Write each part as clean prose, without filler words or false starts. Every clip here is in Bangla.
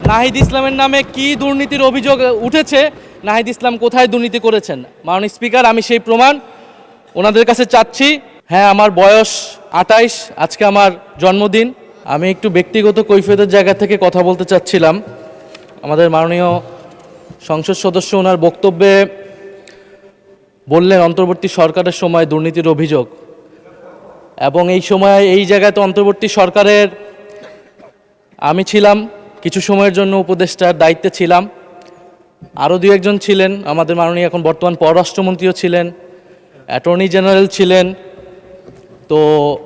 নাহিদ ইসলামের নামে কি দুর্নীতির অভিযোগ উঠেছে, নাহিদ ইসলাম কোথায় দুর্নীতি করেছেন। মাননীয় স্পিকার, আমি সেই প্রমাণ ওনাদের কাছে চাচ্ছি। হ্যাঁ, আমার বয়স 28, আজকে আমার জন্মদিন। আমি একটু ব্যক্তিগত কৈফিয়তের জায়গা থেকে কথা বলতে চাচ্ছিলাম। আমাদের মাননীয় সংসদ সদস্য ওনার বক্তব্যে বললেন অন্তর্বর্তী সরকারের সময় দুর্নীতির অভিযোগ, এবং এই সময় এই জায়গায় তো অন্তর্বর্তী সরকারের আমি ছিলাম, কিছু সময়ের জন্য উপদেষ্টার দায়িত্বে ছিলাম, আরও দু একজন ছিলেন, আমাদের মাননীয় এখন বর্তমান পররাষ্ট্রমন্ত্রীও ছিলেন, অ্যাটর্নি জেনারেল ছিলেন। তো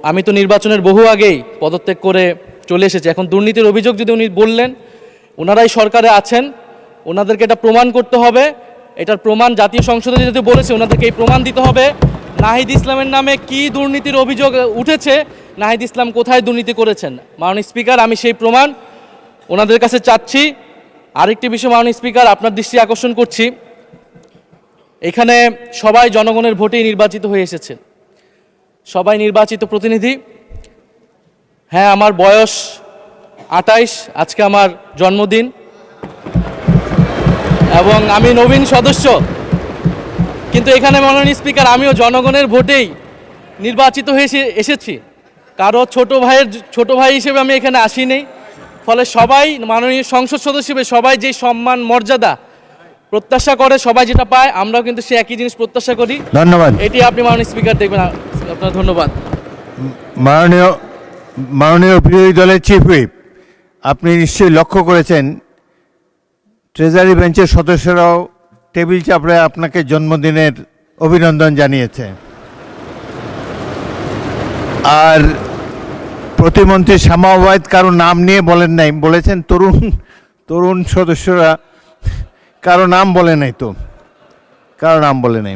আমি তো নির্বাচনের বহু আগেই পদত্যাগ করে চলে এসেছি। এখন দুর্নীতির অভিযোগ যদি উনি বললেন, ওনারাই সরকারে আছেন, ওনাদেরকে এটা প্রমাণ করতে হবে। এটার প্রমাণ জাতীয় সংসদে যদি বলেছে, ওনাদেরকে এই প্রমাণ দিতে হবে নাহিদ ইসলামের নামে কি দুর্নীতির অভিযোগ উঠেছে, নাহিদ ইসলাম কোথায় দুর্নীতি করেছেন। মাননীয় স্পিকার, আমি সেই প্রমাণ ওনাদের কাছে চাচ্ছি। আরেকটি বিষয় মাননীয় স্পিকার, আপনার দৃষ্টি আকর্ষণ করছি, এখানে সবাই জনগণের ভোটেই নির্বাচিত হয়ে এসেছে, সবাই নির্বাচিত প্রতিনিধি। হ্যাঁ, আমার বয়স 28, আজকে আমার জন্মদিন, এবং আমি নবীন সদস্য। কিন্তু এখানে মাননীয় স্পিকার, আমিও জনগণের ভোটেই নির্বাচিত হয়ে এসেছি, কারো ছোট ভাই হিসেবে আমি এখানে আসিনি। ফলে সবাই মাননীয় সংসদ সদস্য হিসেবে সবাই যে সম্মান মর্যাদা প্রত্যাশা করে, সবাই যেটা পায়, আমরাও কিন্তু সে একই জিনিস প্রত্যাশা করি। ধন্যবাদ। এটি আপনি মাননীয় স্পিকার দেখবেন। আপনার ধন্যবাদ। মাননীয় বিরোধী দলের চিফ হুইপ, আপনি নিশ্চয়ই লক্ষ্য করেছেন ট্রেজারি বেঞ্চের সদস্যরাও টেবিল চাপড়ে আপনাকে জন্মদিনের অভিনন্দন জানিয়েছে। আর প্রতিমন্ত্রী শামা ওবায়েদ কারো নাম নিয়ে বলেন নাই, বলেছেন তরুণ সদস্যরা, কারো নাম বলে নাই, কারো নাম বলে নাই।